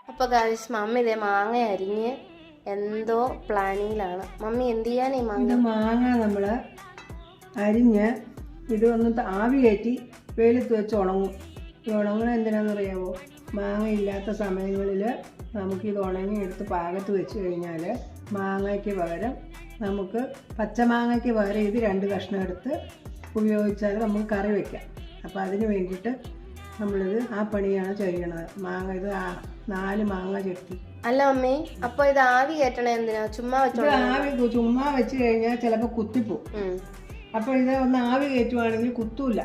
അപ്പോൾ guys mummy ഇതേ മാങ്ങ അരിഞ്ഞ് എന്തോ പ്ലാനിങ്ങിലാണ്. മമ്മി എന്ത് ചെയ്യാൻ ഈ മാങ്ങ നമ്മൾ അരിഞ്ഞ് ഇത് ഒന്ന് ആവി കയറ്റി വെയിലത്ത് വെച്ച് ഉണങ്ങും. ഈ ഉണങ്ങണ എന്തിനാണെന്നറിയാമോ? മാങ്ങ ഇല്ലാത്ത സമയങ്ങളിൽ നമുക്കിത് ഉണങ്ങി എടുത്ത് പാകത്ത് വെച്ച് കഴിഞ്ഞാൽ മാങ്ങയ്ക്ക് പകരം നമുക്ക് പച്ചമാങ്ങയ്ക്ക് പകരം ഇത് 2 കഷ്ണം എടുത്ത് ഉപയോഗിച്ചാൽ നമുക്ക് കറി വയ്ക്കാം. അപ്പോൾ അതിന് വേണ്ടിയിട്ട് നമ്മളിത് ആ പണിയാണ് ചെയ്യണത്. മാങ്ങ ഇത് 4 മാങ്ങ ചെത്തി. അല്ല മമ്മി, അപ്പോൾ ഇത് ആവി കയറ്റണേ എന്തിനാ? ചുമ്മാ ചുമ്മാ വെച്ച് കഴിഞ്ഞാൽ ചിലപ്പോൾ കുത്തിപ്പോവും. അപ്പോൾ ഇത് ഒന്ന് ആവി കയറ്റുവാണെങ്കിൽ കുത്തൂല.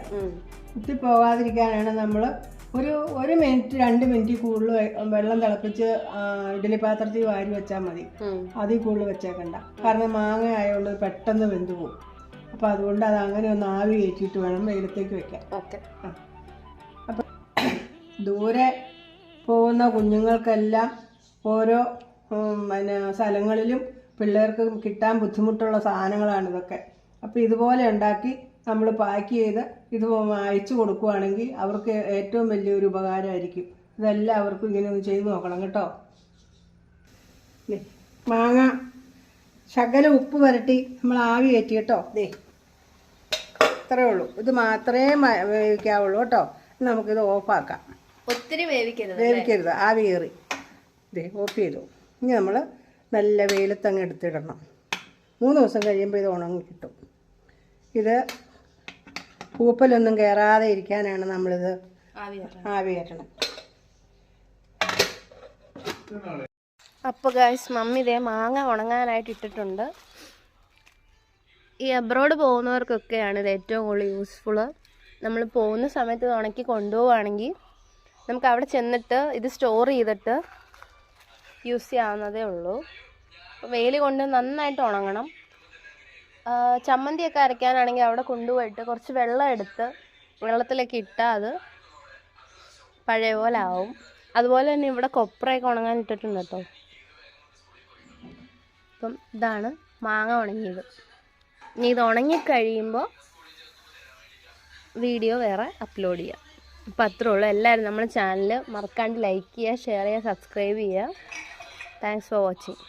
കുത്തിപ്പോകാതിരിക്കാനാണ് നമ്മൾ ഒരു മിനിറ്റ് 2 മിനിറ്റ് കൂടുതൽ വെള്ളം തിളപ്പിച്ച് ഇഡ്ഡലി പാത്രത്തിൽ വാരി വെച്ചാൽ മതി. അതിൽ കൂടുതൽ വെച്ചേക്കണ്ട. കാരണം മാങ്ങ ആയതുകൊണ്ട് പെട്ടെന്ന് വെന്ത് പോകും. അപ്പോൾ അതുകൊണ്ട് അത് അങ്ങനെ ഒന്ന് ആവി കയറ്റിയിട്ട് വേണം വെയിലത്തേക്ക് വെക്കാൻ. അപ്പം ദൂരെ പോകുന്ന കുഞ്ഞുങ്ങൾക്കെല്ലാം ഓരോ സ്ഥലങ്ങളിലും പിള്ളേർക്ക് കിട്ടാൻ ബുദ്ധിമുട്ടുള്ള സാധനങ്ങളാണ് ഇതൊക്കെ. അപ്പോൾ ഇതുപോലെ ഉണ്ടാക്കി നമ്മൾ പാക്ക് ചെയ്ത് ഇത് അയച്ചു കൊടുക്കുകയാണെങ്കിൽ അവർക്ക് ഏറ്റവും വലിയൊരു ഉപകാരമായിരിക്കും. ഇതെല്ലാവർക്കും ഇങ്ങനെ ഒന്ന് ചെയ്ത് നോക്കണം കേട്ടോ. മാങ്ങ ശകലം ഉപ്പ് പുരട്ടി നമ്മൾ ആവി കയറ്റി കേട്ടോ. ഇത്രയേ ഉള്ളൂ. ഇത് മാത്രമേ വേവിക്കാവുള്ളൂ കേട്ടോ. നമുക്കിത് ഓഫാക്കാം. ഒത്തിരി വേവിക്കരുത്, ആവി കയറി. ഓഫ് ചെയ്തു. ഇനി നമ്മൾ നല്ല വെയിലത്തങ്ങ് എടുത്തിടണം. 3 ദിവസം കഴിയുമ്പോൾ ഇത് ഉണങ്ങി കിട്ടും. ഇത് പൂപ്പലൊന്നും കയറാതെ ഇരിക്കാനാണ് നമ്മളിത് ആവി കയറ്റണം. അപ്പോൾ ഗൈസ് മമ്മി ഇതേ മാങ്ങ ഉണങ്ങാനായിട്ട് ഇട്ടിട്ടുണ്ട്. ഈ അബ്രോഡ് പോകുന്നവർക്കൊക്കെയാണ് ഇത് ഏറ്റവും കൂടുതൽ യൂസ്ഫുള്ള്. നമ്മൾ പോകുന്ന സമയത്ത് ഇത് ഉണക്കി കൊണ്ടുപോവുകയാണെങ്കിൽ നമുക്ക് അവിടെ ചെന്നിട്ട് ഇത് സ്റ്റോർ ചെയ്തിട്ട് യൂസ് ചെയ്യാവുന്നതേ ഉള്ളൂ. അപ്പോൾ വെയിൽ കൊണ്ട് നന്നായിട്ട് ഉണങ്ങണം. ചമ്മന്തിയൊക്കെ അരയ്ക്കാനാണെങ്കിൽ അവിടെ കൊണ്ടുപോയിട്ട് കുറച്ച് വെള്ളം എടുത്ത് വെള്ളത്തിലേക്ക് ഇട്ടാൽ അത് പഴയ പോലെ ആവും. അതുപോലെ തന്നെ ഇവിടെ കൊപ്രയൊക്കെ ഉണങ്ങാൻ ഇട്ടിട്ടുണ്ട് കേട്ടോ. അപ്പം ഇതാണ് മാങ്ങ ഉണങ്ങിയത്. ഇനി ഇത് ഉണങ്ങിക്കഴിയുമ്പോൾ വീഡിയോ വേറെ അപ്ലോഡ് ചെയ്യാം. അപ്പം അത്രേ ഉള്ളൂ. എല്ലാവരും നമ്മുടെ ചാനൽ മറക്കാണ്ട് ലൈക്ക് ചെയ്യുക, ഷെയർ ചെയ്യുക, സബ്സ്ക്രൈബ് ചെയ്യുക. Thanks for watching.